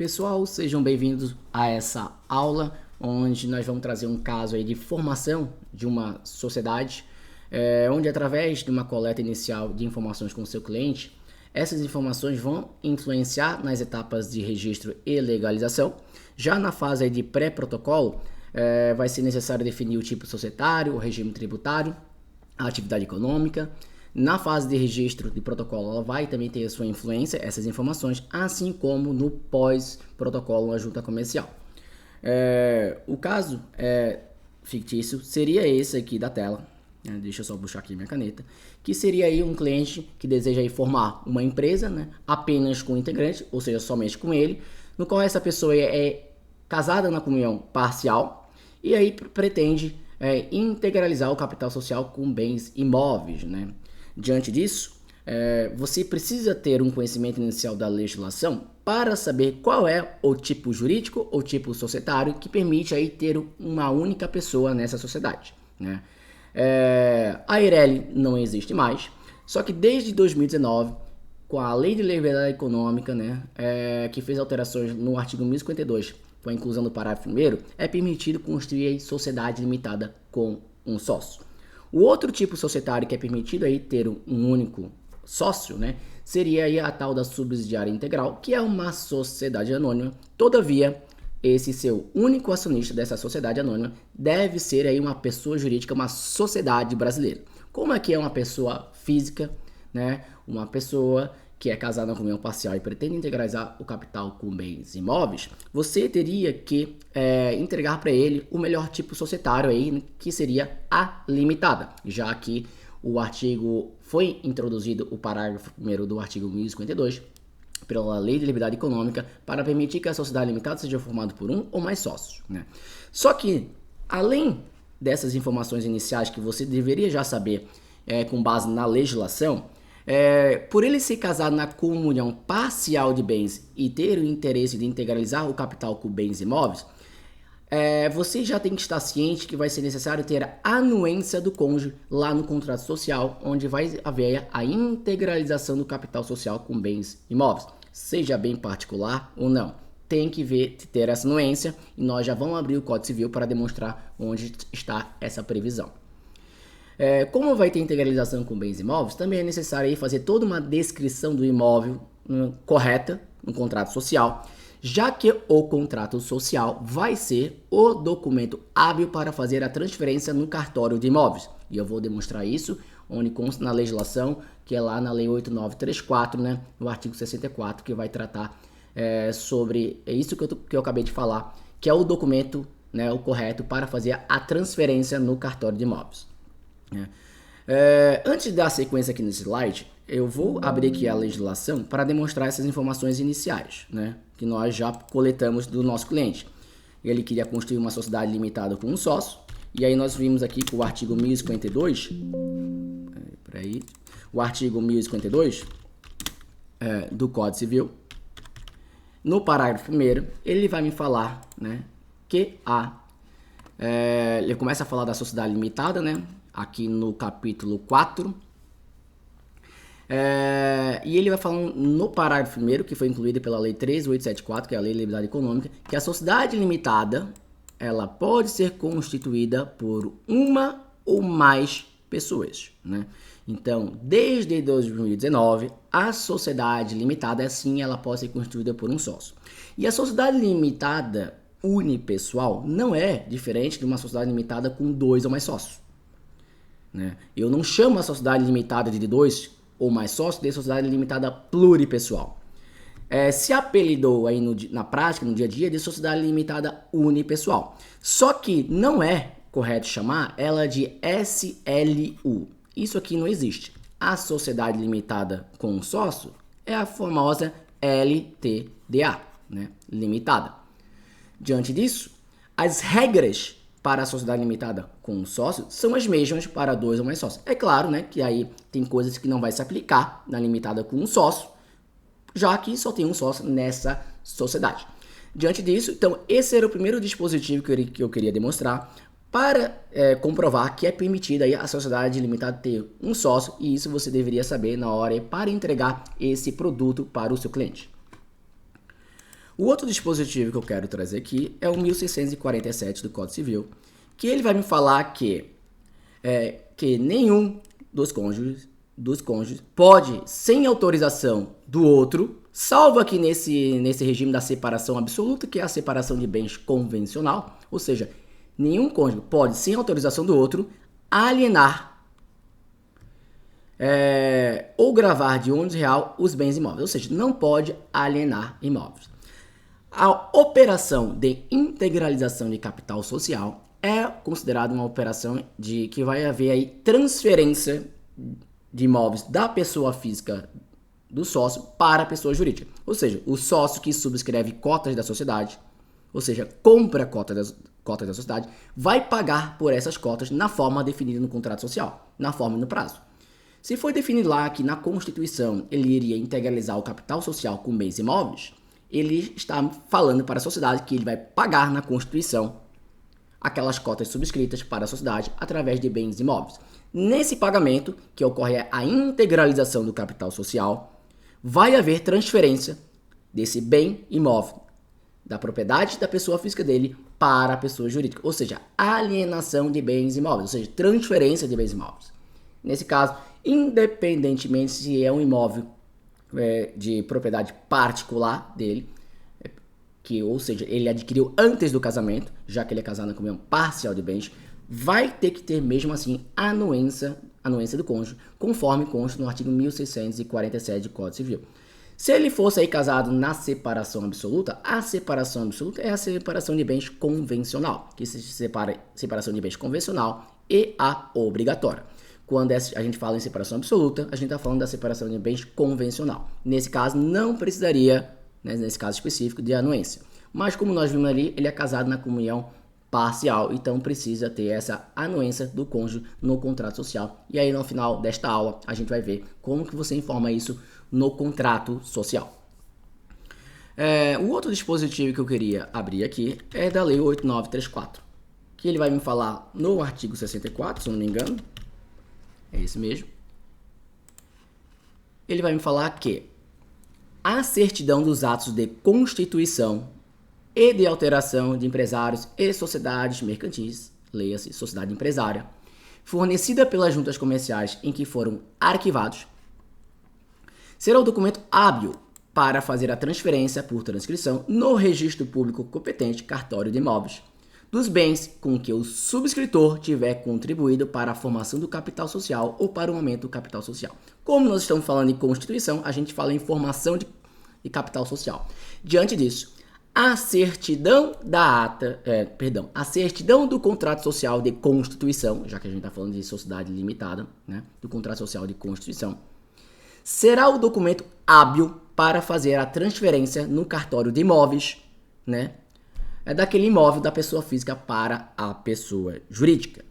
Pessoal, sejam bem-vindos a essa aula onde nós vamos trazer um caso aí de formação de uma sociedade, onde através de uma coleta inicial de informações com o seu cliente, essas informações vão influenciar nas etapas de registro e legalização. Já na fase aí de pré-protocolo, vai ser necessário definir o tipo societário, o regime tributário, a atividade econômica. Na fase de registro de protocolo, ela vai também ter a sua influência, essas informações, assim como no pós-protocolo, uma junta comercial. O caso fictício seria esse aqui da tela, né? Deixa eu só puxar aqui minha caneta, que seria aí um cliente que deseja aí formar uma empresa, né, apenas com o integrante, ou seja, somente com ele, no qual essa pessoa é casada na comunhão parcial e aí pretende integralizar o capital social com bens imóveis, né? Diante disso, você precisa ter um conhecimento inicial da legislação para saber qual é o tipo jurídico ou tipo societário que permite aí ter uma única pessoa nessa sociedade, né? A Eireli não existe mais, só que desde 2019, com a Lei de Liberdade Econômica, né, que fez alterações no artigo 1052, com a inclusão do parágrafo 1º, é permitido construir sociedade limitada com um sócio. O outro tipo societário que é permitido aí ter um único sócio, né, seria aí a tal da subsidiária integral, que é uma sociedade anônima. Todavia, esse seu único acionista dessa sociedade anônima deve ser aí uma pessoa jurídica, uma sociedade brasileira. Como aqui é uma pessoa física, né, uma pessoa que é casada na comunhão parcial e pretende integralizar o capital com bens imóveis, você teria que entregar para ele o melhor tipo societário aí, que seria a limitada, já que o artigo foi introduzido, o parágrafo 1º do artigo 1052, pela Lei de Liberdade Econômica, para permitir que a sociedade limitada seja formada por um ou mais sócios, né? Só que, além dessas informações iniciais que você deveria já saber com base na legislação, por ele ser casado na comunhão parcial de bens e ter o interesse de integralizar o capital com bens imóveis, você já tem que estar ciente que vai ser necessário ter a anuência do cônjuge lá no contrato social, onde vai haver a integralização do capital social com bens imóveis, seja bem particular ou não. Tem que ter essa anuência e nós já vamos abrir o Código Civil para demonstrar onde está essa previsão. Como vai ter integralização com bens imóveis, também é necessário aí fazer toda uma descrição do imóvel correta no contrato social, já que o contrato social vai ser o documento hábil para fazer a transferência no cartório de imóveis. E eu vou demonstrar isso, onde consta na legislação, que é lá na Lei 8934, né, no artigo 64, que vai tratar sobre isso que eu acabei de falar, que é o documento, né, o correto para fazer a transferência no cartório de imóveis. Antes de dar sequência aqui nesse slide, eu vou abrir aqui a legislação para demonstrar essas informações iniciais, né, que nós já coletamos do nosso cliente. Ele queria construir uma sociedade limitada com um sócio, e aí nós vimos aqui que o artigo 1052, o artigo 1052 do Código Civil, no parágrafo 1º, ele vai me falar, né, que ele começa a falar da sociedade limitada, né, aqui no capítulo 4, e ele vai falar no parágrafo 1º, que foi incluído pela Lei 13.874, que é a Lei de Liberdade Econômica, que a sociedade limitada ela pode ser constituída por uma ou mais pessoas, né? Então, desde 2019, a sociedade limitada, assim, ela pode ser constituída por um sócio. E a sociedade limitada unipessoal não é diferente de uma sociedade limitada com 2 ou mais sócios, né? Eu não chamo a sociedade limitada de 2 ou mais sócios de sociedade limitada pluripessoal. Se apelidou aí na prática, no dia a dia, de sociedade limitada unipessoal. Só que não é correto chamar ela de SLU. Isso aqui não existe. A sociedade limitada com um sócio é a famosa LTDA, né? Limitada. Diante disso, as regras para a sociedade limitada com um sócio são as mesmas para 2 ou mais sócios. É claro, né, que aí tem coisas que não vai se aplicar na limitada com um sócio, já que só tem um sócio nessa sociedade. Diante disso, então, esse era o primeiro dispositivo que eu queria demonstrar para comprovar que é permitida aí a sociedade limitada ter um sócio, e isso você deveria saber na hora para entregar esse produto para o seu cliente. O outro dispositivo que eu quero trazer aqui é o 1647 do Código Civil, que ele vai me falar que nenhum dos cônjuges pode, sem autorização do outro, salvo aqui nesse regime da separação absoluta, que é a separação de bens convencional, ou seja, nenhum cônjuge pode, sem autorização do outro, alienar ou gravar de ônus real os bens imóveis, ou seja, não pode alienar imóveis. A operação de integralização de capital social é considerada uma operação que vai haver aí transferência de imóveis da pessoa física do sócio para a pessoa jurídica. Ou seja, o sócio que subscreve cotas da sociedade, ou seja, compra cotas da sociedade, vai pagar por essas cotas na forma definida no contrato social, na forma e no prazo. Se for definido lá que na Constituição ele iria integralizar o capital social com bens imóveis, ele está falando para a sociedade que ele vai pagar na Constituição aquelas cotas subscritas para a sociedade através de bens imóveis. Nesse pagamento, que ocorre a integralização do capital social, vai haver transferência desse bem imóvel, da propriedade da pessoa física dele para a pessoa jurídica, ou seja, alienação de bens imóveis, ou seja, transferência de bens imóveis. Nesse caso, independentemente se é um imóvel de propriedade particular dele, ou seja, ele adquiriu antes do casamento, já que ele é casado na comunhão parcial de bens, vai ter que ter mesmo assim anuência do cônjuge, conforme consta no artigo 1647 do Código Civil. Se ele fosse aí casado na separação absoluta, a separação absoluta é a separação de bens convencional, que se separa separação de bens convencional e a obrigatória. Quando a gente fala em separação absoluta, a gente está falando da separação de bens convencional. Nesse caso, não precisaria, nesse caso específico, de anuência. Mas como nós vimos ali, ele é casado na comunhão parcial, então precisa ter essa anuência do cônjuge no contrato social. E aí no final desta aula a gente vai ver como que você informa isso no contrato social. O outro dispositivo que eu queria abrir aqui é da Lei 8934, que ele vai me falar no artigo 64, se eu não me engano, é esse mesmo. Ele vai me falar que a certidão dos atos de constituição e de alteração de empresários e sociedades mercantis, leia-se sociedade empresária, fornecida pelas juntas comerciais em que foram arquivados, será o documento hábil para fazer a transferência por transcrição no registro público competente, cartório de imóveis, dos bens com que o subscritor tiver contribuído para a formação do capital social ou para o aumento do capital social. Como nós estamos falando em Constituição, a gente fala em formação de capital social. Diante disso, a certidão a certidão do contrato social de constituição, já que a gente está falando de sociedade limitada, do contrato social de constituição, será o documento hábil para fazer a transferência no cartório de imóveis, daquele imóvel da pessoa física para a pessoa jurídica,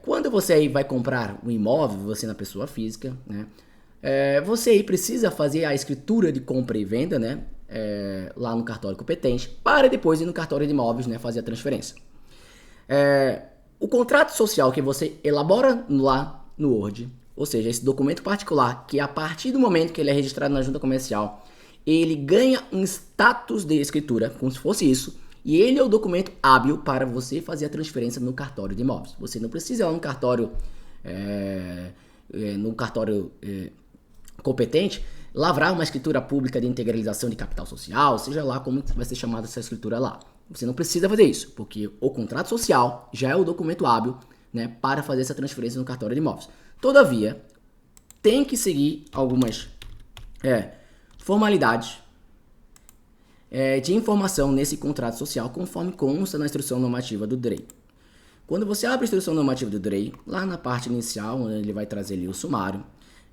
Quando você aí vai comprar um imóvel, você na pessoa física, você aí precisa fazer a escritura de compra e venda, lá no cartório competente, para depois ir no cartório de imóveis, fazer a transferência. O contrato social que você elabora lá no Word, ou seja, esse documento particular, que a partir do momento que ele é registrado na junta comercial, ele ganha um status de escritura, como se fosse isso, e ele é o documento hábil para você fazer a transferência no cartório de imóveis. Você não precisa ir lá no cartório competente, lavrar uma escritura pública de integralização de capital social, seja lá como vai ser chamada essa escritura lá. Você não precisa fazer isso, porque o contrato social já é o documento hábil, para fazer essa transferência no cartório de imóveis. Todavia, tem que seguir algumas formalidades de informação nesse contrato social, conforme consta na instrução normativa do DREI. Quando você abre a instrução normativa do DREI, lá na parte inicial, onde ele vai trazer ali o sumário,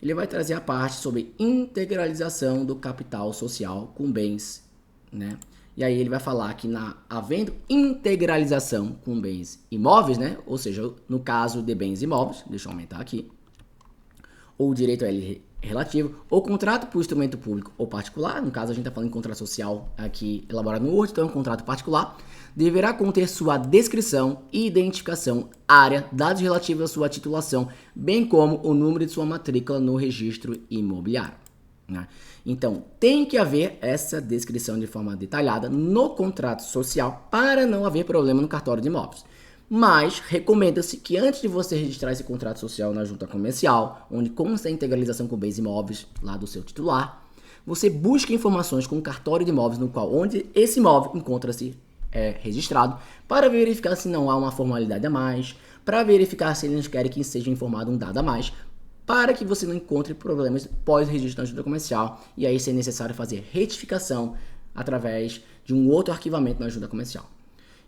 ele vai trazer a parte sobre integralização do capital social com bens, E aí ele vai falar que havendo integralização com bens imóveis, ou seja, no caso de bens imóveis, deixa eu aumentar aqui, ou direito a ele relativo, ou contrato por instrumento público ou particular, no caso a gente está falando em contrato social aqui elaborado no Word, então é um contrato particular, deverá conter sua descrição, identificação, área, dados relativos à sua titulação, bem como o número de sua matrícula no registro imobiliário. né? Então, tem que haver essa descrição de forma detalhada no contrato social para não haver problema no cartório de imóveis. Mas recomenda-se que antes de você registrar esse contrato social na junta comercial, onde consta a integralização com bens imóveis lá do seu titular, você busque informações com o cartório de imóveis no qual onde esse imóvel encontra-se registrado, para verificar se não há uma formalidade a mais, para verificar se eles querem que seja informado um dado a mais, para que você não encontre problemas pós-registro na junta comercial e aí se é necessário fazer retificação através de um outro arquivamento na junta comercial.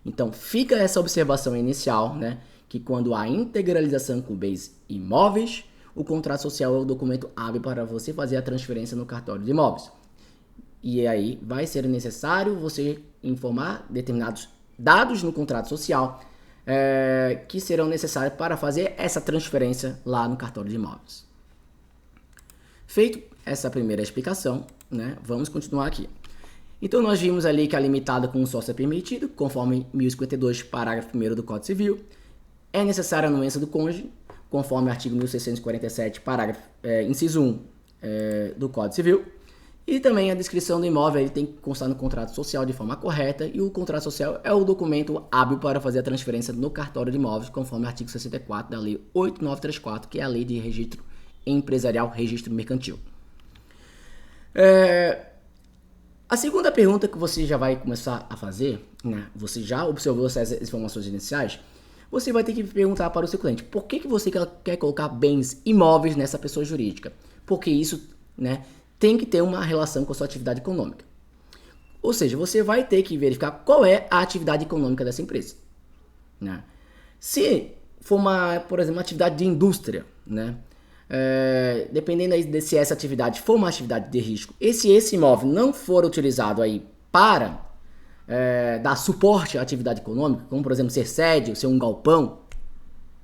Então fica essa observação inicial, né, que quando há integralização com bens imóveis, o contrato social é o documento hábil para você fazer a transferência no cartório de imóveis. E aí vai ser necessário você informar determinados dados no contrato social que serão necessários para fazer essa transferência lá no cartório de imóveis. Feito essa primeira explicação, né, vamos continuar aqui. Então nós vimos ali que a limitada com o sócio é permitido, conforme 1052, parágrafo 1º do Código Civil. É necessária a anuência do cônjuge, conforme artigo 1647, parágrafo inciso 1 do Código Civil. E também a descrição do imóvel ele tem que constar no contrato social de forma correta, e o contrato social é o documento hábil para fazer a transferência no cartório de imóveis, conforme o artigo 64 da Lei 8934, que é a Lei de Registro Empresarial, Registro Mercantil. A segunda pergunta que você já vai começar a fazer, né? Você já observou essas informações iniciais, você vai ter que perguntar para o seu cliente por que você quer colocar bens imóveis nessa pessoa jurídica. Porque isso, né, tem que ter uma relação com a sua atividade econômica. Ou seja, você vai ter que verificar qual é a atividade econômica dessa empresa, né? Se for por exemplo, uma atividade de indústria, né? Dependendo aí de se essa atividade for uma atividade de risco, e se esse imóvel não for utilizado aí para dar suporte à atividade econômica, como por exemplo ser sede ou ser um galpão,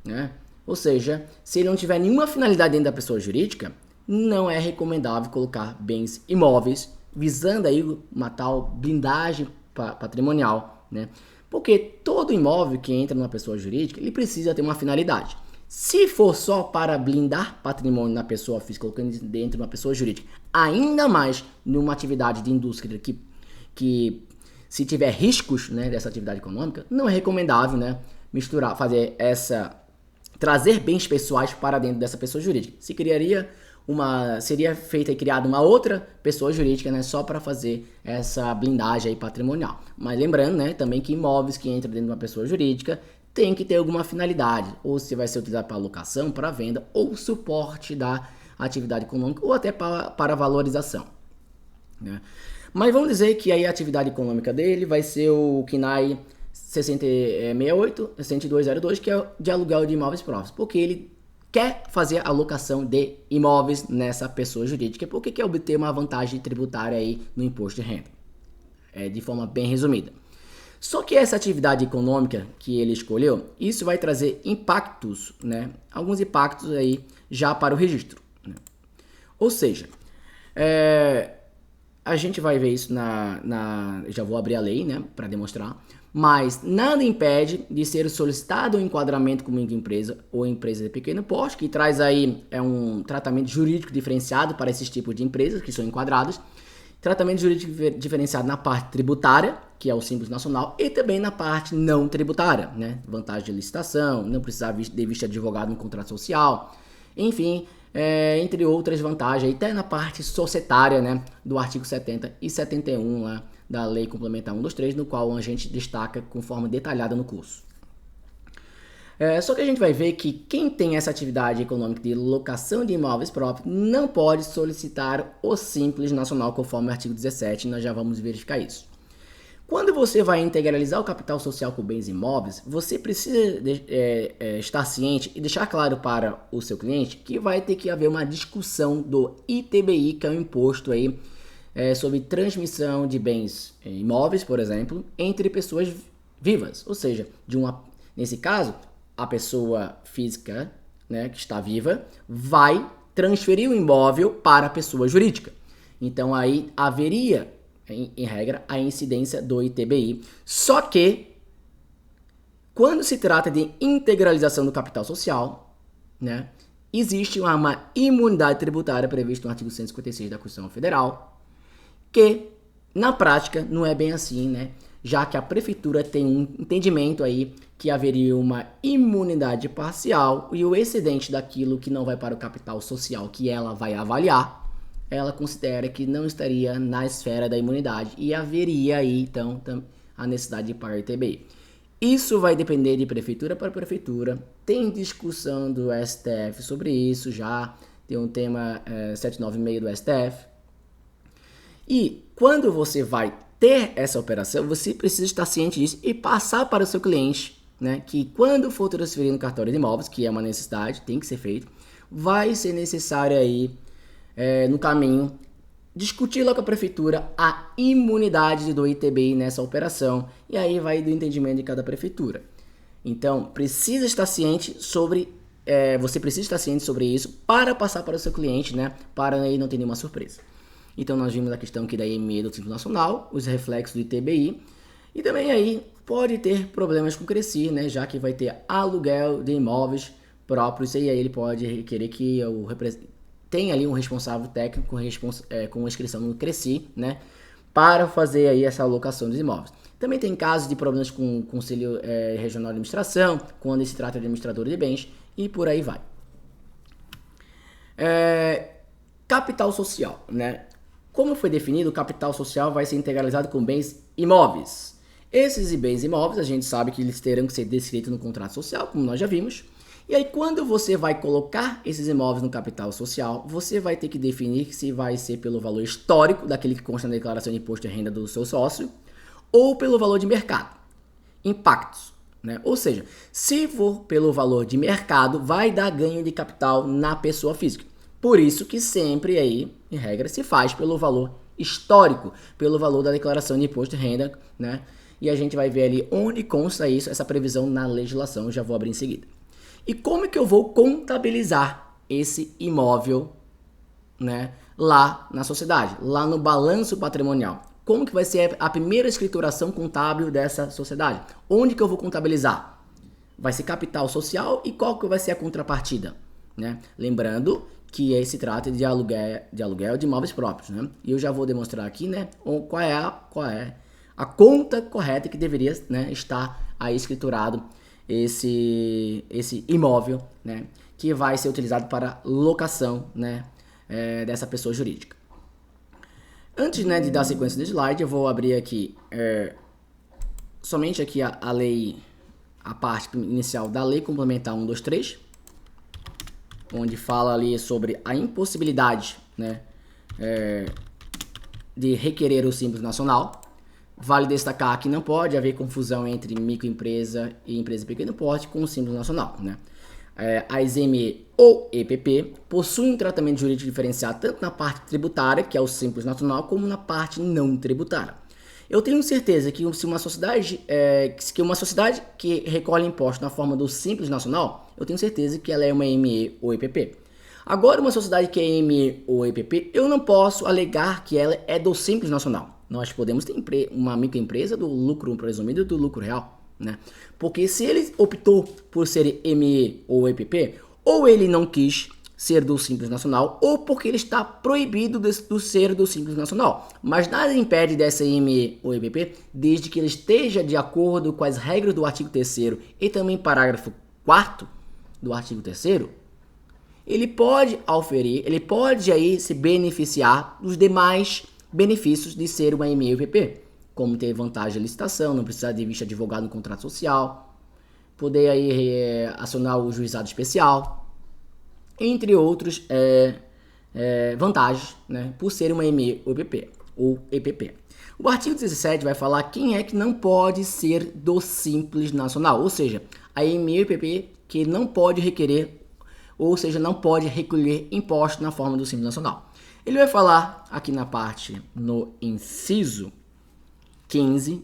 né? Ou seja, se ele não tiver nenhuma finalidade dentro da pessoa jurídica, não é recomendável colocar bens imóveis visando aí uma tal blindagem patrimonial, né? Porque todo imóvel que entra numa pessoa jurídica, ele precisa ter uma finalidade. Se for só para blindar patrimônio na pessoa física, colocando dentro de uma pessoa jurídica, ainda mais numa atividade de indústria que se tiver riscos, né, dessa atividade econômica, não é recomendável, né, trazer bens pessoais para dentro dessa pessoa jurídica. Seria feita e criada uma outra pessoa jurídica, né, só para fazer essa blindagem aí patrimonial. Mas lembrando, né, também que imóveis que entram dentro de uma pessoa jurídica tem que ter alguma finalidade, ou se vai ser utilizado para locação, para venda, ou suporte da atividade econômica, ou até para valorização, né? Mas vamos dizer que aí a atividade econômica dele vai ser o KNAI 6068-10202, que é de aluguel de imóveis próprios, porque ele quer fazer a locação de imóveis nessa pessoa jurídica, porque quer obter uma vantagem tributária aí no imposto de renda, de forma bem resumida. Só que essa atividade econômica que ele escolheu, isso vai trazer impactos, né? Alguns impactos aí já para o registro, né? Ou seja, a gente vai ver isso já vou abrir a lei, né, para demonstrar, mas nada impede de ser solicitado o enquadramento como microempresa ou empresa de pequeno porte, que traz aí um tratamento jurídico diferenciado para esses tipos de empresas que são enquadradas. Tratamento jurídico diferenciado na parte tributária, que é o Simples Nacional, e também na parte não tributária, né? Vantagem de licitação, não precisar de vista de advogado no contrato social, enfim, entre outras vantagens, até na parte societária, né? Do artigo 70 e 71 lá, da Lei Complementar 123, no qual a gente destaca com forma detalhada no curso. Só que a gente vai ver que quem tem essa atividade econômica de locação de imóveis próprios não pode solicitar o Simples Nacional, conforme o artigo 17, nós já vamos verificar isso. Quando você vai integralizar o capital social com bens imóveis, você precisa estar ciente e deixar claro para o seu cliente que vai ter que haver uma discussão do ITBI, que é o imposto aí, sobre transmissão de bens imóveis, por exemplo, entre pessoas vivas. Ou seja, nesse caso, a pessoa física, né, que está viva vai transferir o imóvel para a pessoa jurídica. Então aí haveria, em regra, a incidência do ITBI. Só que, quando se trata de integralização do capital social, né, existe uma imunidade tributária prevista no artigo 156 da Constituição Federal, que na prática não é bem assim, né? Já que a prefeitura tem um entendimento aí que haveria uma imunidade parcial e o excedente daquilo que não vai para o capital social que ela vai avaliar, ela considera que não estaria na esfera da imunidade e haveria aí, então, a necessidade de pagar ITBI. Isso vai depender de prefeitura para prefeitura. Tem discussão do STF sobre isso já. Tem um tema 796 do STF. E quando você vai ter essa operação, você precisa estar ciente disso e passar para o seu cliente, né, que quando for transferir no cartório de imóveis, que é uma necessidade, tem que ser feito, vai ser necessário aí, no caminho, discutir lá com a prefeitura a imunidade do ITBI nessa operação, e aí vai do entendimento de cada prefeitura. Então, precisa estar ciente sobre, você precisa estar ciente sobre isso para passar para o seu cliente, né, para aí não ter nenhuma surpresa. Então, nós vimos a questão aqui da IME do Simples Nacional, os reflexos do ITBI, e também aí pode ter problemas com o Cresci, né, já que vai ter aluguel de imóveis próprios, e aí ele pode requerer que tem ali um responsável técnico com inscrição no Cresci, né, para fazer aí essa alocação dos imóveis. Também tem casos de problemas com o Conselho Regional de Administração, quando se trata de administrador de bens, e por aí vai. Capital social, né? Como foi definido, o capital social vai ser integralizado com bens imóveis. Esses bens imóveis, a gente sabe que eles terão que ser descritos no contrato social, como nós já vimos. E aí, quando você vai colocar esses imóveis no capital social, você vai ter que definir se vai ser pelo valor histórico, daquele que consta na declaração de imposto de renda do seu sócio, ou pelo valor de mercado, impactos, né? Ou seja, se for pelo valor de mercado, vai dar ganho de capital na pessoa física. Por isso que sempre aí, em regra, se faz pelo valor histórico, pelo valor da declaração de imposto de renda, né? E a gente vai ver ali onde consta isso, essa previsão na legislação, eu já vou abrir em seguida. E como é que eu vou contabilizar esse imóvel, né, lá na sociedade, lá no balanço patrimonial? Como que vai ser a primeira escrituração contábil dessa sociedade? Onde que eu vou contabilizar? Vai ser capital social e qual que vai ser a contrapartida, né? Lembrando que se trata de aluguel de imóveis próprios, né? E eu já vou demonstrar aqui, né, qual é a conta correta que deveria, né, estar aí escriturado esse imóvel, né, que vai ser utilizado para locação, né, dessa pessoa jurídica. Antes, né, de dar sequência do slide, eu vou abrir aqui somente aqui a lei, a parte inicial da Lei Complementar 123, onde fala ali sobre a impossibilidade, né, de requerer o Simples Nacional. Vale destacar que não pode haver confusão entre microempresa e empresa de pequeno porte com o Simples Nacional, né? As ME ou EPP possuem um tratamento jurídico diferenciado tanto na parte tributária, que é o Simples Nacional, como na parte não tributária. Eu tenho certeza que se uma sociedade que recolhe imposto na forma do Simples Nacional, eu tenho certeza que ela é uma ME ou EPP. Agora, uma sociedade que é ME ou EPP, eu não posso alegar que ela é do Simples Nacional. Nós podemos ter uma microempresa do lucro presumido e do lucro real, né? Porque se ele optou por ser ME ou EPP, ou ele não quis ser do Simples Nacional, ou porque ele está proibido de ser do Simples Nacional. Mas nada impede dessa ME ou EPP, desde que ele esteja de acordo com as regras do artigo 3º e também parágrafo 4º do artigo 3º, ele pode auferir, ele pode aí se beneficiar dos demais benefícios de ser uma ME ou EPP, como ter vantagem de licitação, não precisar de vista advogado no contrato social, poder aí acionar o juizado especial, entre outros vantagens, né, por ser uma ME ou EPP. O artigo 17 vai falar quem é que não pode ser do Simples Nacional, ou seja, a ME ou EPP que não pode requerer, ou seja, não pode recolher imposto na forma do Simples Nacional. Ele vai falar aqui na parte, no inciso 15,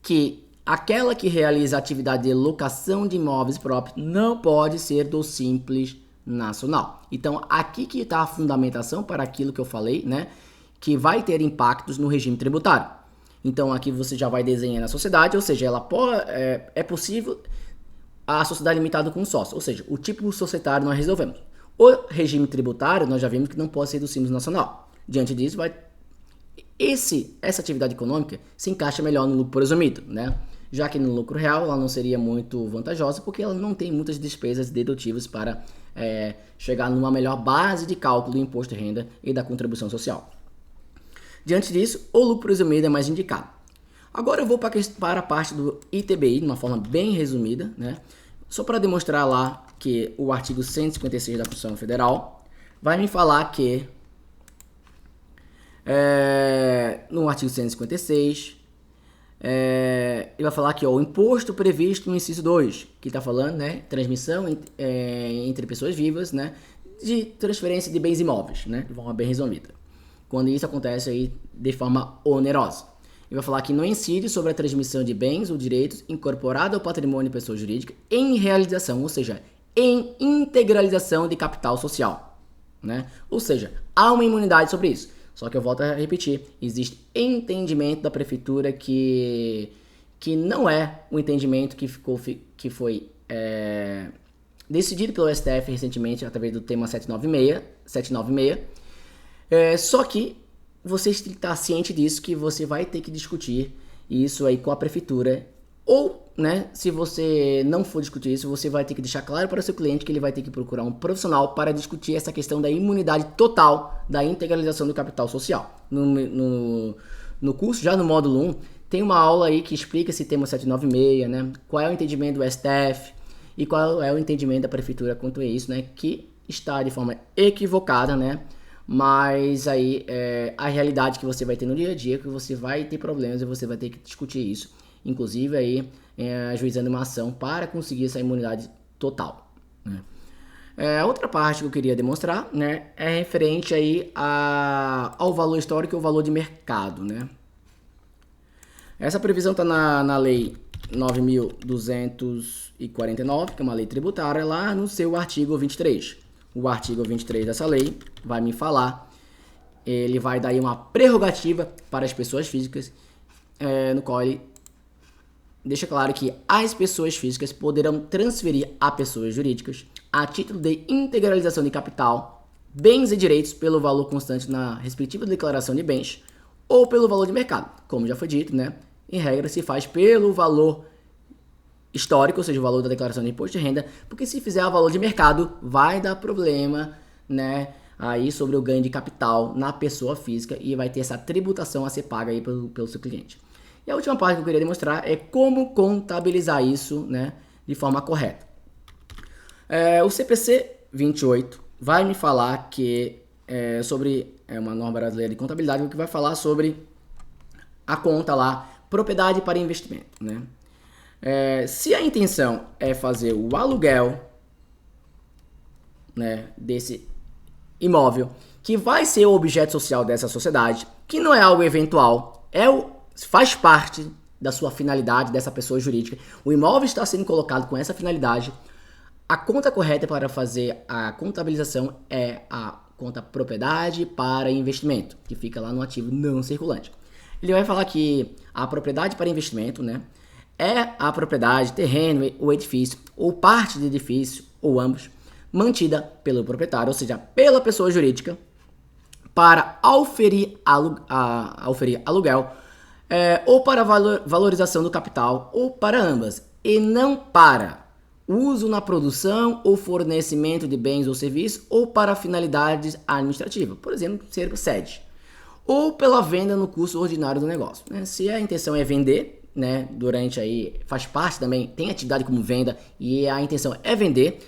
que aquela que realiza atividade de locação de imóveis próprios não pode ser do Simples Nacional. Então, aqui que está a fundamentação para aquilo que eu falei, né, que vai ter impactos no regime tributário. Então, aqui você já vai desenhando a sociedade, ou seja, é possível a sociedade limitada com sócio, ou seja, o tipo societário nós resolvemos. O regime tributário, nós já vimos que não pode ser do Simples Nacional. Diante disso, essa atividade econômica se encaixa melhor no lucro presumido, né? Já que no lucro real ela não seria muito vantajosa, porque ela não tem muitas despesas dedutíveis para chegar numa melhor base de cálculo do imposto de renda e da contribuição social. Diante disso, o lucro presumido é mais indicado. Agora eu vou para a parte do ITBI, de uma forma bem resumida, né? Só para demonstrar lá que o artigo 156 da Constituição Federal vai me falar que no artigo 156 ele vai falar que o imposto previsto no inciso 2, que está falando, né, transmissão entre pessoas vivas, né, de transferência de bens imóveis, né, de forma bem resolvida. Quando isso acontece aí de forma onerosa. Ele vai falar que não incide sobre a transmissão de bens ou direitos incorporado ao patrimônio de pessoa jurídica em realização, ou seja, em integralização de capital social, né? Ou seja, há uma imunidade sobre isso. Só que eu volto a repetir, existe entendimento da prefeitura que não é o entendimento que foi decidido pelo STF recentemente através do tema 796. Só que você tem que estar ciente disso, que você vai ter que discutir isso aí com a prefeitura. Ou, né, se você não for discutir isso, você vai ter que deixar claro para o seu cliente que ele vai ter que procurar um profissional para discutir essa questão da imunidade total da integralização do capital social. No curso, já no módulo 1, tem uma aula aí que explica esse tema 796, né, qual é o entendimento do STF e qual é o entendimento da prefeitura quanto a isso, né, que está de forma equivocada, né, mas aí a realidade que você vai ter no dia a dia, que você vai ter problemas e você vai ter que discutir isso, inclusive aí ajuizando uma ação para conseguir essa imunidade total, né? Outra parte que eu queria demonstrar, né, é referente aí ao valor histórico e ao valor de mercado, né? Essa previsão está na lei 9.249, que é uma lei tributária, lá no seu artigo 23. O artigo 23 dessa lei vai me falar, ele vai dar aí uma prerrogativa para as pessoas físicas, no qual ele deixa claro que as pessoas físicas poderão transferir a pessoas jurídicas, a título de integralização de capital, bens e direitos pelo valor constante na respectiva declaração de bens ou pelo valor de mercado. Como já foi dito, né? Em regra, se faz pelo valor histórico, ou seja, o valor da declaração de imposto de renda, porque se fizer o valor de mercado, vai dar problema, né, aí sobre o ganho de capital na pessoa física e vai ter essa tributação a ser paga aí pelo seu cliente. E a última parte que eu queria demonstrar é como contabilizar isso, né, de forma correta. O CPC 28 vai me falar que sobre uma norma brasileira de contabilidade que vai falar sobre a conta lá, propriedade para investimento, né? Se a intenção é fazer o aluguel, né, desse imóvel, que vai ser o objeto social dessa sociedade, que não é algo eventual, faz parte da sua finalidade, dessa pessoa jurídica, o imóvel está sendo colocado com essa finalidade, a conta correta para fazer a contabilização é a conta propriedade para investimento, que fica lá no ativo não circulante. Ele vai falar que a propriedade para investimento, né, é a propriedade, terreno, ou edifício, ou parte de edifício, ou ambos, mantida pelo proprietário, ou seja, pela pessoa jurídica, para auferir aluguel, ou para valorização do capital, ou para ambas, e não para uso na produção ou fornecimento de bens ou serviços, ou para finalidades administrativas, por exemplo, ser sede, ou pela venda no curso ordinário do negócio, né? Se a intenção é vender, né, durante aí, faz parte também, tem atividade como venda e a intenção é vender,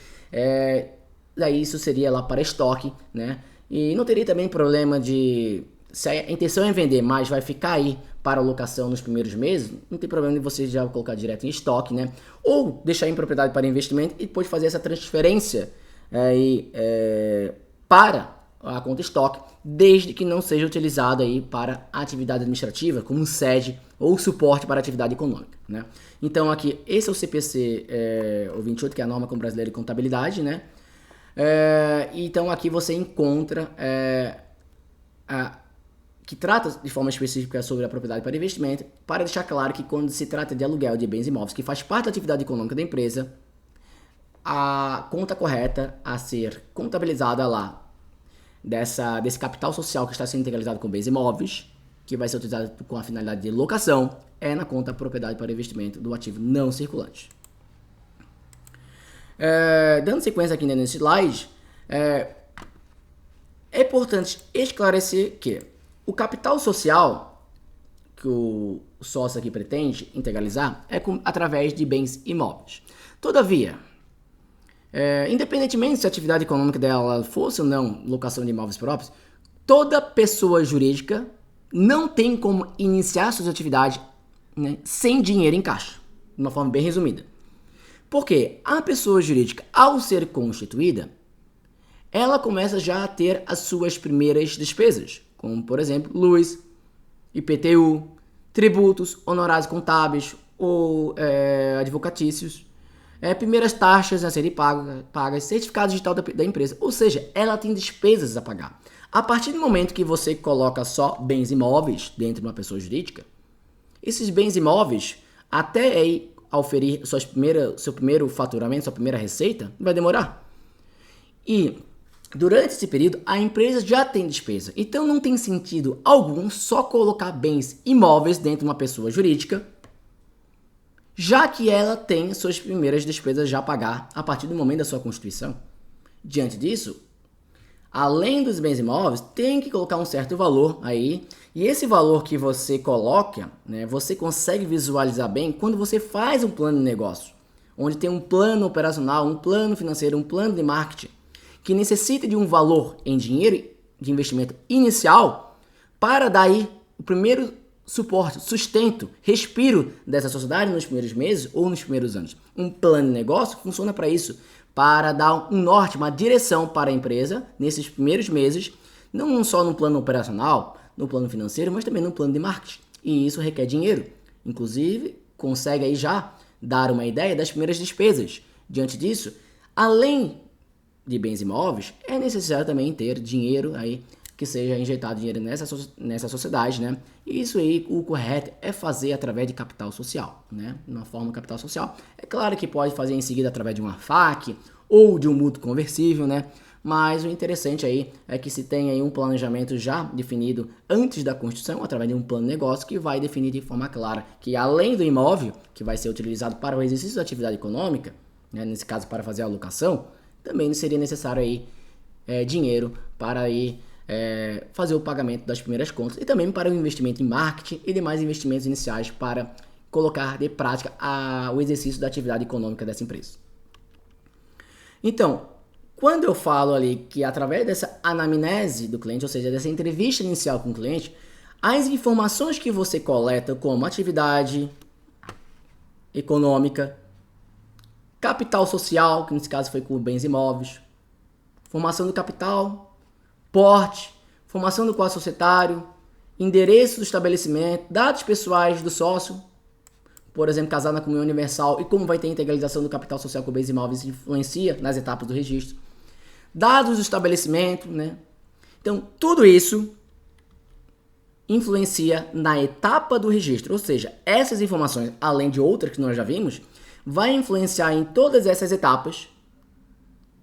daí isso seria lá para estoque, né, e não teria também problema se a intenção é vender, mas vai ficar aí para alocação nos primeiros meses, não tem problema de você já colocar direto em estoque, né, ou deixar em propriedade para investimento e depois fazer essa transferência para a conta estoque, desde que não seja utilizado aí para atividade administrativa, como sede ou suporte para atividade econômica, né? Então aqui, esse é o CPC o 28, que é a norma brasileira de contabilidade, né? Então aqui você encontra que trata de forma específica sobre a propriedade para investimento, para deixar claro que quando se trata de aluguel de bens imóveis, que faz parte da atividade econômica da empresa, a conta correta a ser contabilizada lá desse capital social que está sendo integralizado com bens imóveis, que vai ser utilizado com a finalidade de locação, é na conta propriedade para investimento do ativo não circulante. Dando sequência aqui nesse slide, é importante esclarecer que o capital social que o sócio aqui pretende integralizar é através de bens imóveis. Todavia, independentemente se a atividade econômica dela fosse ou não locação de imóveis próprios, toda pessoa jurídica não tem como iniciar suas atividades, né, sem dinheiro em caixa, de uma forma bem resumida. Porque a pessoa jurídica, ao ser constituída, ela começa já a ter as suas primeiras despesas, como, por exemplo, luz, IPTU, tributos, honorários contábeis ou advocatícios, primeiras taxas a serem pagas, certificado digital da empresa. Ou seja, ela tem despesas a pagar. A partir do momento que você coloca só bens imóveis dentro de uma pessoa jurídica, esses bens imóveis, até aí oferir seu primeiro faturamento, sua primeira receita, vai demorar. E durante esse período, a empresa já tem despesa. Então não tem sentido algum só colocar bens imóveis dentro de uma pessoa jurídica, já que ela tem suas primeiras despesas já a pagar a partir do momento da sua constituição. Diante disso, além dos bens imóveis, tem que colocar um certo valor aí. E esse valor que você coloca, né, você consegue visualizar bem quando você faz um plano de negócio, onde tem um plano operacional, um plano financeiro, um plano de marketing, que necessita de um valor em dinheiro de investimento inicial para daí o primeiro suporte, sustento, respiro dessa sociedade nos primeiros meses ou nos primeiros anos. Um plano de negócio funciona para isso, para dar um norte, uma direção para a empresa nesses primeiros meses, não só no plano operacional, no plano financeiro, mas também no plano de marketing. E isso requer dinheiro. Inclusive, consegue aí já dar uma ideia das primeiras despesas. Diante disso, além de bens imóveis, é necessário também ter dinheiro aí, que seja injetado dinheiro nessa sociedade, né? E isso aí, o correto é fazer através de capital social, né? Uma forma de capital social. É claro que pode fazer em seguida através de uma FAQ ou de um mútuo conversível, né? Mas o interessante aí é que se tem aí um planejamento já definido antes da Constituição, através de um plano de negócio que vai definir de forma clara que além do imóvel, que vai ser utilizado para o exercício da atividade econômica, né? Nesse caso para fazer a alocação, também seria necessário aí dinheiro para aí fazer o pagamento das primeiras contas e também para o investimento em marketing e demais investimentos iniciais para colocar de prática o exercício da atividade econômica dessa empresa. Então, quando eu falo ali que através dessa anamnese do cliente, ou seja, dessa entrevista inicial com o cliente, as informações que você coleta como atividade econômica, capital social, que nesse caso foi com bens imóveis, formação do capital, porte, formação do quadro societário, endereço do estabelecimento, dados pessoais do sócio, por exemplo, casar na comunhão universal e como vai ter a integralização do capital social com bens imóveis influencia nas etapas do registro, dados do estabelecimento, né? Então, tudo isso influencia na etapa do registro, ou seja, essas informações, além de outras que nós já vimos, vai influenciar em todas essas etapas,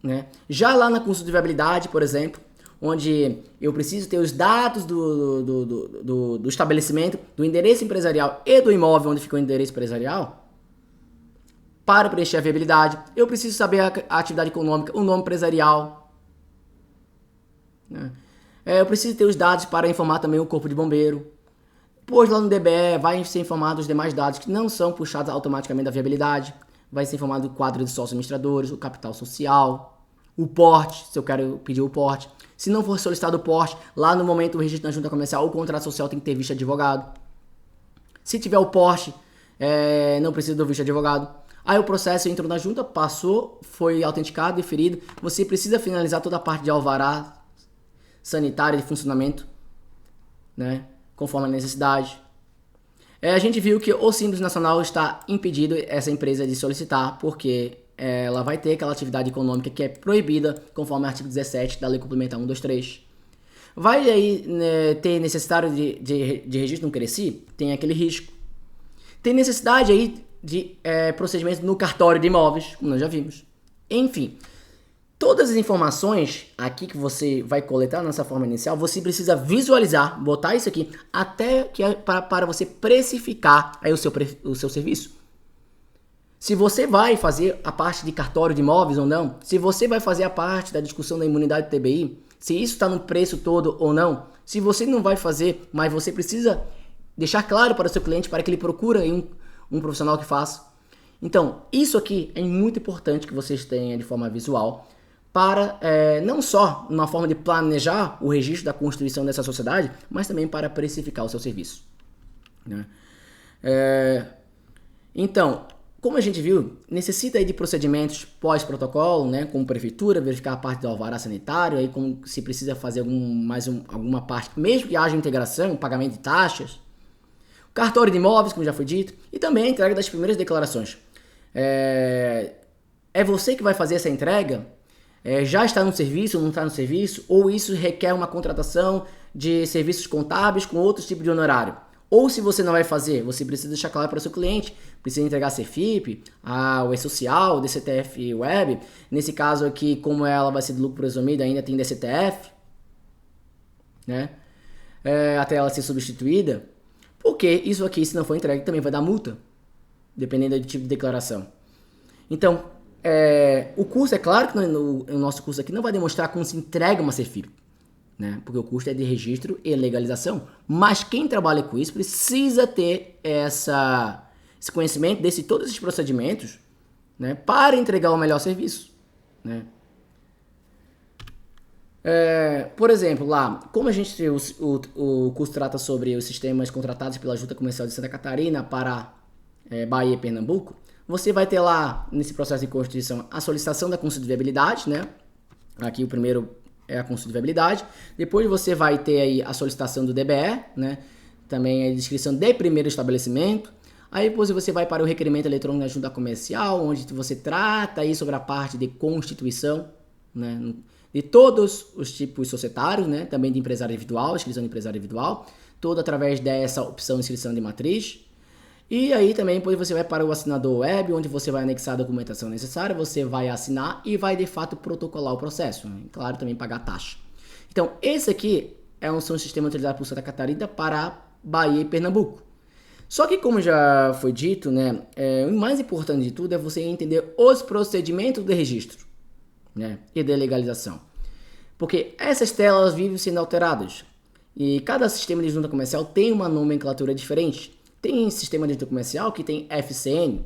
né? Já lá na consulta de viabilidade, por exemplo, onde eu preciso ter os dados do estabelecimento, do endereço empresarial e do imóvel onde fica o endereço empresarial, para preencher a viabilidade, eu preciso saber a atividade econômica, o nome empresarial, né? Eu preciso ter os dados para informar também o corpo de bombeiro. Depois lá no DBE vai ser informado os demais dados que não são puxados automaticamente da viabilidade. Vai ser informado o quadro de sócios administradores, o capital social, o porte, se eu quero pedir o porte. Se não for solicitado o porte, lá no momento do registro na junta comercial, o contrato social tem que ter visto de advogado. Se tiver o porte, não precisa do visto de advogado. Aí o processo entrou na junta, passou, foi autenticado, deferido. Você precisa finalizar toda a parte de alvará sanitário de funcionamento, né, conforme a necessidade. A gente viu que o Simples Nacional está impedido essa empresa de solicitar, porque ela vai ter aquela atividade econômica que é proibida, conforme o artigo 17 da Lei Complementar 123. Vai aí, né, ter necessidade de registro no CRECI? Tem aquele risco. Tem necessidade aí de procedimento no cartório de imóveis, como nós já vimos. Enfim, todas as informações aqui que você vai coletar nessa forma inicial, você precisa visualizar, botar isso aqui, até que para você precificar aí o seu serviço. Se você vai fazer a parte de cartório de imóveis ou não, se você vai fazer a parte da discussão da imunidade do TBI, se isso está no preço todo ou não, se você não vai fazer, mas você precisa deixar claro para o seu cliente para que ele procure um profissional que faça. Então, isso aqui é muito importante que vocês tenham de forma visual para não só uma forma de planejar o registro da constituição dessa sociedade, mas também para precificar o seu serviço. Né? Então, como a gente viu, necessita aí de procedimentos pós-protocolo, né, como prefeitura, verificar a parte do alvará sanitário, aí como se precisa fazer alguma parte, mesmo que haja integração, pagamento de taxas, cartório de imóveis, como já foi dito, e também a entrega das primeiras declarações. É você que vai fazer essa entrega? Já está no serviço ou não está no serviço? Ou isso requer uma contratação de serviços contábeis com outro tipo de honorário? Ou se você não vai fazer, você precisa deixar claro para o seu cliente, precisa entregar a CFIP, o E-Social, o DCTF Web. Nesse caso aqui, como ela vai ser de lucro presumido, ainda tem DCTF, né? Até ela ser substituída. Porque isso aqui, se não for entregue, também vai dar multa, dependendo do tipo de declaração. Então, o curso, é claro que o nosso curso aqui não vai demonstrar como se entrega uma CFIP. Né? Porque o custo é de registro e legalização. Mas quem trabalha com isso precisa ter esse conhecimento de todos esses procedimentos, né, para entregar o melhor serviço. Né? Por exemplo, lá, como a gente o curso trata sobre os sistemas contratados pela Junta Comercial de Santa Catarina para Bahia e Pernambuco, você vai ter lá, nesse processo de constituição, a solicitação da consulta de viabilidade, né? Aqui o primeiro é a consulta de viabilidade. Depois você vai ter aí a solicitação do DBE, né? Também a descrição de primeiro estabelecimento. Aí depois você vai para o requerimento eletrônico da junta comercial, onde você trata aí sobre a parte de constituição, né? De todos os tipos societários, né? Também de empresário individual, inscrição de empresário individual, todo através dessa opção de inscrição de matriz. E aí também depois você vai para o assinador web, onde você vai anexar a documentação necessária, você vai assinar e vai de fato protocolar o processo. Né? Claro, também pagar taxa. Então, esse aqui um sistema utilizado por Santa Catarina para Bahia e Pernambuco. Só que, como já foi dito, né, o mais importante de tudo é você entender os procedimentos de registro, né, e de legalização. Porque essas telas vivem sendo alteradas. E cada sistema de junta comercial tem uma nomenclatura diferente. Tem sistema de junta comercial que tem FCN,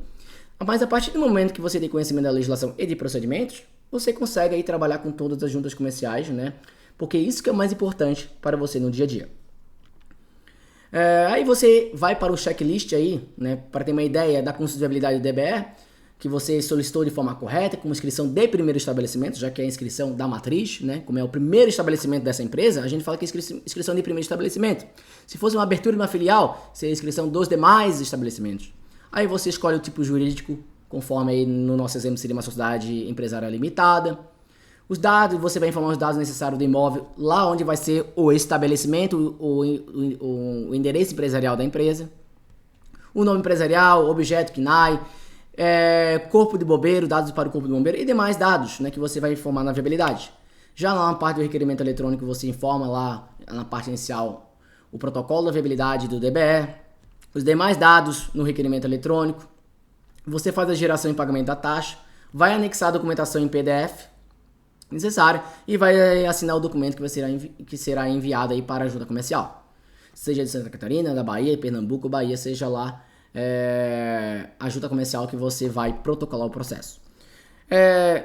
mas a partir do momento que você tem conhecimento da legislação e de procedimentos, você consegue aí trabalhar com todas as juntas comerciais, né? Porque isso que é o mais importante para você no dia a dia. Aí você vai para o checklist aí, né? Para ter uma ideia da constitucionalidade do DBE, que você solicitou de forma correta, com inscrição de primeiro estabelecimento, já que é a inscrição da matriz, né? Como é o primeiro estabelecimento dessa empresa, a gente fala que é inscrição de primeiro estabelecimento. Se fosse uma abertura de uma filial, seria a inscrição dos demais estabelecimentos. Aí você escolhe o tipo jurídico, conforme aí no nosso exemplo seria uma sociedade empresária limitada. Os dados, você vai informar os dados necessários do imóvel, lá onde vai ser o estabelecimento, o endereço empresarial da empresa. O nome empresarial, objeto KNAI, corpo de bombeiro, dados para o corpo de bombeiro e demais dados, né, que você vai informar na viabilidade. Já lá na parte do requerimento eletrônico, você informa lá na parte inicial o protocolo da viabilidade do DBE, os demais dados no requerimento eletrônico. Você faz a geração e pagamento da taxa, vai anexar a documentação em PDF necessária e vai assinar o documento que será enviado aí para a junta comercial. Seja de Santa Catarina, da Bahia, Pernambuco, Bahia, seja lá a junta comercial que você vai protocolar o processo.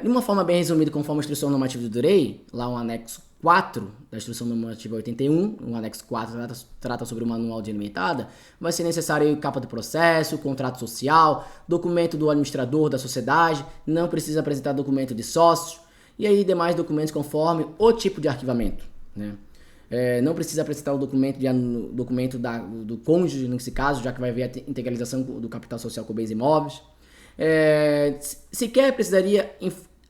De uma forma bem resumida, conforme a instrução normativa do DREI, lá um anexo 4 da instrução normativa 81, o anexo 4 trata sobre o manual de limitada, vai ser necessário capa do processo, contrato social, documento do administrador da sociedade, não precisa apresentar documento de sócio, e aí demais documentos conforme o tipo de arquivamento, né? Não precisa apresentar o documento do cônjuge, nesse caso, já que vai haver a integralização do capital social com bens imóveis. Sequer precisaria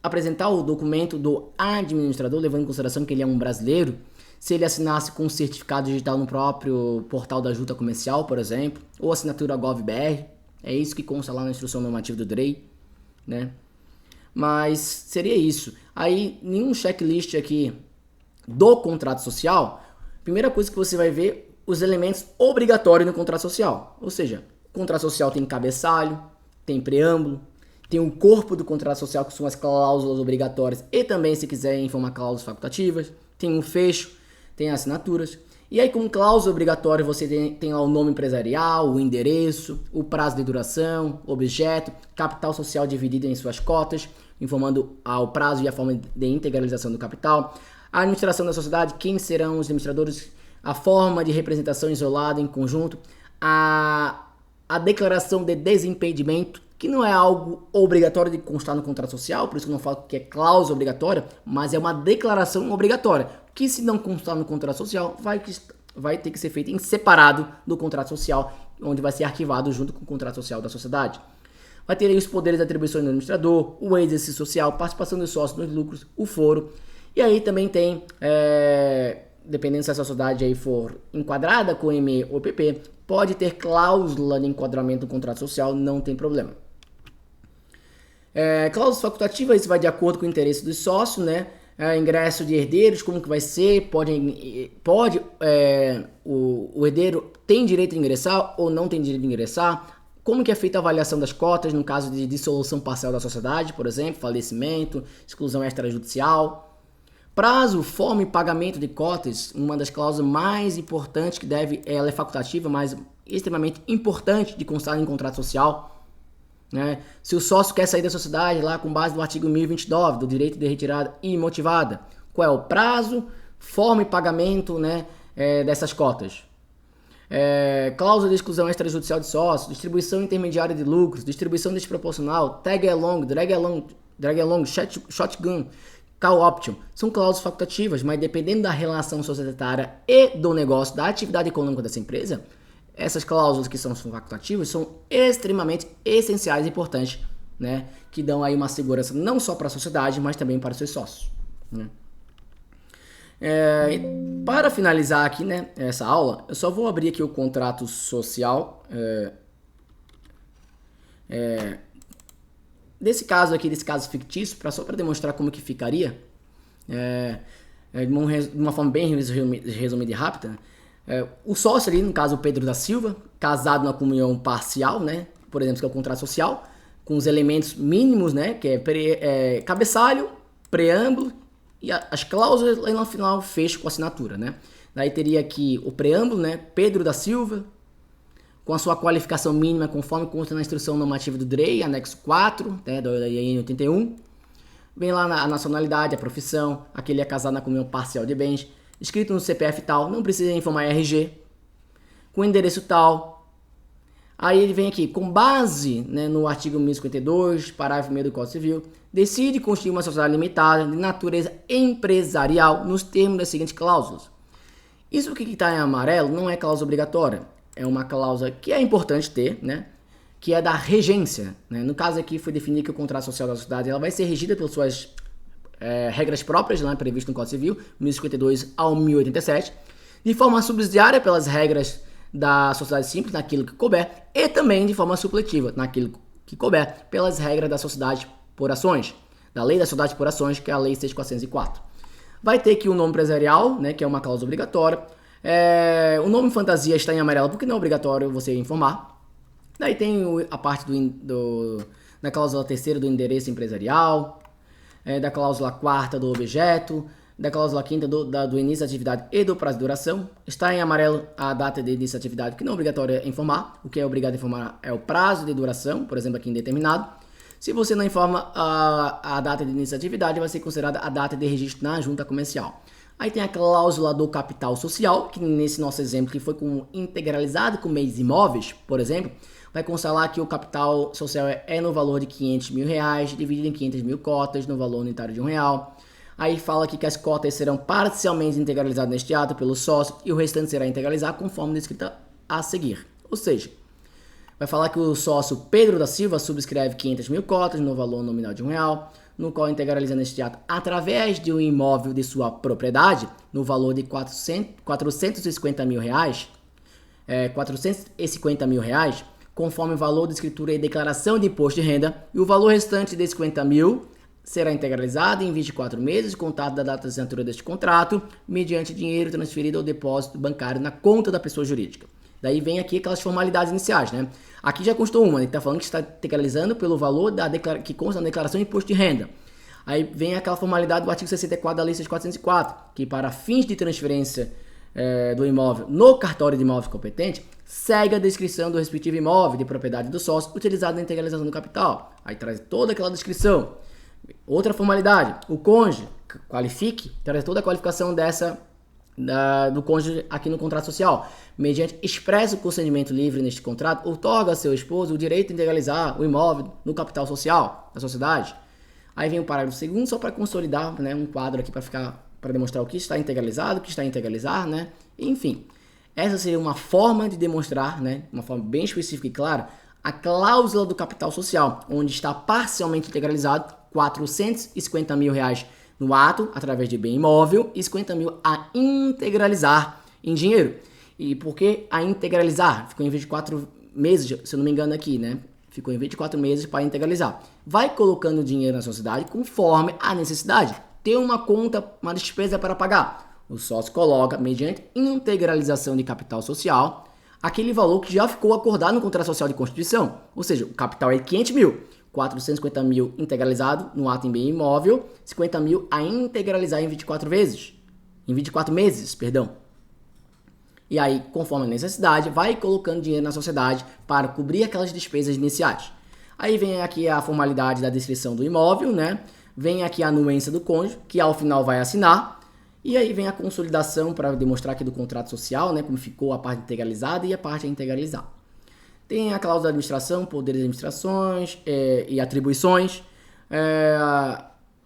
apresentar o documento do administrador, levando em consideração que ele é um brasileiro, se ele assinasse com um certificado digital no próprio portal da junta comercial, por exemplo, ou assinatura Gov.br. É isso que consta lá na instrução normativa do DREI, né? Mas seria isso. Aí, nenhum checklist aqui do contrato social, primeira coisa que você vai ver, os elementos obrigatórios no contrato social. Ou seja, o contrato social tem cabeçalho, tem preâmbulo, tem o corpo do contrato social, que são as cláusulas obrigatórias, e também, se quiser informar, cláusulas facultativas, tem um fecho, tem assinaturas. E aí, como cláusula obrigatória, você tem lá o nome empresarial, o endereço, o prazo de duração, objeto, capital social dividido em suas cotas, informando o prazo e a forma de integralização do capital, a administração da sociedade, quem serão os administradores, a forma de representação isolada em conjunto, a declaração de desimpedimento, que não é algo obrigatório de constar no contrato social, por isso que eu não falo que é cláusula obrigatória, mas é uma declaração obrigatória, que se não constar no contrato social, vai ter que ser feito em separado do contrato social, onde vai ser arquivado junto com o contrato social da sociedade. Vai ter aí os poderes e atribuições do administrador, o exercício social, participação dos sócios nos lucros, o foro. E aí também tem, dependendo se a sociedade aí for enquadrada com ME ou PP, pode ter cláusula de enquadramento no contrato social, não tem problema. Cláusulas facultativas, isso vai de acordo com o interesse dos sócios, né? Ingresso de herdeiros, como que vai ser, o herdeiro tem direito de ingressar ou não tem direito de ingressar, como que é feita a avaliação das cotas no caso de dissolução parcial da sociedade, por exemplo, falecimento, exclusão extrajudicial. Prazo, forma e pagamento de cotas, uma das cláusulas mais importantes que ela é facultativa, mas extremamente importante de constar em contrato social. Né? Se o sócio quer sair da sociedade lá com base no artigo 1029 do direito de retirada imotivada, qual é o prazo, forma e pagamento, né, dessas cotas? Cláusula de exclusão extrajudicial de sócios, distribuição intermediária de lucros, distribuição desproporcional, tag along, drag along, shotgun, call option, são cláusulas facultativas, mas dependendo da relação societária e do negócio, da atividade econômica dessa empresa, essas cláusulas que são facultativas são extremamente essenciais e importantes, né, que dão aí uma segurança não só para a sociedade, mas também para os seus sócios. Né? Para finalizar aqui, né, essa aula, eu só vou abrir aqui o contrato social. Desse caso fictício, só para demonstrar como que ficaria, de uma forma bem resumida e rápida. O sócio ali, no caso o Pedro da Silva, casado na comunhão parcial, né, por exemplo, que é o contrato social, com os elementos mínimos, né, que é cabeçalho, preâmbulo e as cláusulas lá no final fecho com assinatura, né. Daí teria aqui o preâmbulo, né, Pedro da Silva, com a sua qualificação mínima conforme consta na instrução normativa do DREI, anexo 4, né, da IN 81. Vem lá a nacionalidade, a profissão, aquele é casado na comunhão parcial de bens, escrito no CPF tal, não precisa informar RG, com endereço tal. Aí ele vem aqui, com base, né, no artigo 1052, parágrafo 1º do Código Civil, decide constituir uma sociedade limitada de natureza empresarial nos termos das seguintes cláusulas. Isso que está em amarelo não é cláusula obrigatória, é uma cláusula que é importante ter, né, que é da regência. Né? No caso aqui foi definido que o contrato social da sociedade ela vai ser regida pelas suas regras próprias, né, previsto no Código Civil, 1052 ao 1087, de forma subsidiária pelas regras da sociedade simples, naquilo que couber, e também de forma supletiva, naquilo que couber, pelas regras da sociedade por ações, da lei da sociedade por ações, que é a lei 6404. Vai ter aqui o nome empresarial, né, que é uma cláusula obrigatória. O nome fantasia está em amarelo porque não é obrigatório você informar. Daí tem a parte da cláusula terceira do endereço empresarial, da cláusula 4ª do objeto, da cláusula 5ª do início da atividade e do prazo de duração. Está em amarelo a data de início da atividade, que não é obrigatório informar. O que é obrigado a informar é o prazo de duração, por exemplo, aqui indeterminado. Se você não informa a data de início da atividade, vai ser considerada a data de registro na junta comercial. Aí tem a cláusula do capital social, que nesse nosso exemplo, que foi integralizado com meios imóveis, por exemplo, vai constar lá que o capital social é no valor de R$500 mil, dividido em 500 mil cotas, no valor unitário de R$1. Aí fala aqui que as cotas serão parcialmente integralizadas neste ato pelo sócio e o restante será integralizado conforme descrita a seguir. Ou seja, vai falar que o sócio Pedro da Silva subscreve 500 mil cotas no valor nominal de R$1, no qual integraliza neste ato através de um imóvel de sua propriedade no valor de R$450 mil, conforme o valor de escritura e declaração de imposto de renda, e o valor restante de 50 mil será integralizada em 24 meses, contado da data de assinatura deste contrato, mediante dinheiro transferido ao depósito bancário na conta da pessoa jurídica. Daí vem aqui aquelas formalidades iniciais, né? Aqui já constou uma, ele está falando que está integralizando pelo valor que consta na declaração de imposto de renda. Aí vem aquela formalidade do artigo 64 da Lei 6.404, que para fins de transferência do imóvel no cartório de imóveis competente, segue a descrição do respectivo imóvel de propriedade do sócio utilizado na integralização do capital. Aí traz toda aquela descrição. Outra formalidade, o cônjuge qualifique, traz toda a qualificação do cônjuge aqui no contrato social. Mediante expresso consentimento livre neste contrato, outorga a seu esposo o direito de integralizar o imóvel no capital social da sociedade. Aí vem o parágrafo 2º, só para consolidar, né, um quadro aqui para demonstrar o que está integralizado, o que está a integralizar, né? Enfim, essa seria uma forma de demonstrar, né, uma forma bem específica e clara, a cláusula do capital social, onde está parcialmente integralizado R$450 mil no ato, através de bem imóvel, e 50 mil a integralizar em dinheiro. E por que a integralizar? Ficou em 24 meses, se eu não me engano aqui, né? Ficou em 24 meses para integralizar. Vai colocando dinheiro na sociedade conforme a necessidade. Tem uma conta, uma despesa para pagar. O sócio coloca, mediante integralização de capital social, aquele valor que já ficou acordado no contrato social de constituição. Ou seja, o capital é 500 mil. 450 mil integralizado no ato em bem imóvel, 50 mil a integralizar em 24 meses, perdão. E aí, conforme a necessidade, vai colocando dinheiro na sociedade para cobrir aquelas despesas iniciais. Aí vem aqui a formalidade da descrição do imóvel, né? Vem aqui a anuência do cônjuge, que ao final vai assinar. E aí vem a consolidação para demonstrar aqui do contrato social, né? Como ficou a parte integralizada e a parte a integralizar. Tem a cláusula de administração, poderes de administrações e atribuições.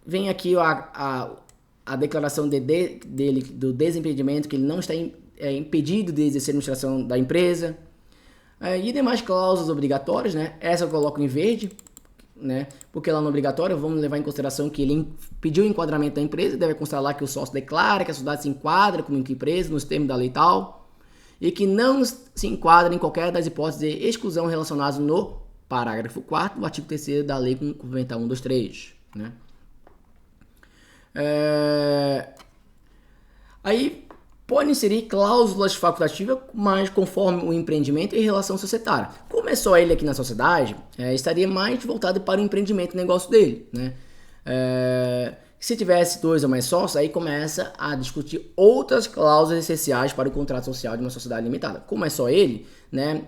Vem aqui a declaração dele do desimpedimento, que ele não está impedido de exercer a administração da empresa. E demais cláusulas obrigatórias, né? Essa eu coloco em verde, né? Porque ela não é obrigatória, vamos levar em consideração que ele pediu o enquadramento da empresa, deve constar lá que o sócio declara que a sociedade se enquadra como empresa nos termos da lei tal, e que não se enquadra em qualquer das hipóteses de exclusão relacionadas no parágrafo 4º do artigo 3º da Lei Complementar 123, né? Aí pode inserir cláusulas facultativas, mas conforme o empreendimento e relação societária. Como é só ele aqui na sociedade, estaria mais voltado para o empreendimento, o negócio dele, né? Se tivesse 2 ou mais sócios, aí começa a discutir outras cláusulas essenciais para o contrato social de uma sociedade limitada. Como é só ele, né,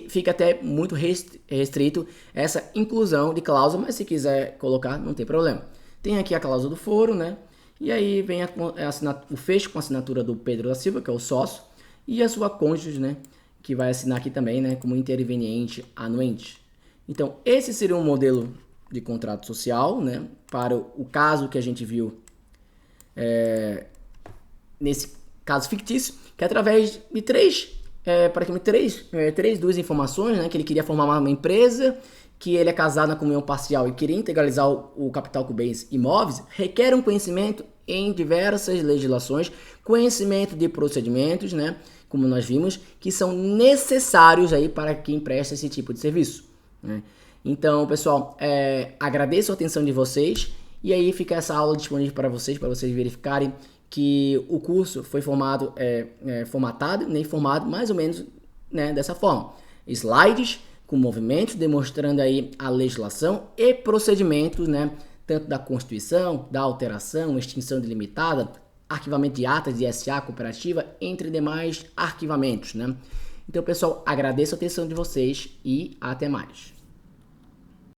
fica até muito restrito essa inclusão de cláusula, mas se quiser colocar, não tem problema. Tem aqui a cláusula do foro, né, e aí vem o fecho com a assinatura do Pedro da Silva, que é o sócio, e a sua cônjuge, né, que vai assinar aqui também, né, como interveniente anuente. Então, esse seria um modelo de contrato social, né, para o caso que a gente viu nesse caso fictício, que é através de duas informações, né, que ele queria formar uma empresa, que ele é casado na comunhão parcial e queria integralizar o capital com bens imóveis, requer um conhecimento em diversas legislações, conhecimento de procedimentos, né, como nós vimos, que são necessários aí para quem presta esse tipo de serviço, né. Então, pessoal, agradeço a atenção de vocês e aí fica essa aula disponível para vocês verificarem que o curso foi formatado, nem formado mais ou menos, né, dessa forma. Slides com movimentos demonstrando aí a legislação e procedimentos, né, tanto da Constituição, da alteração, extinção delimitada, arquivamento de atas de SA, cooperativa, entre demais arquivamentos, né. Então, pessoal, agradeço a atenção de vocês e até mais.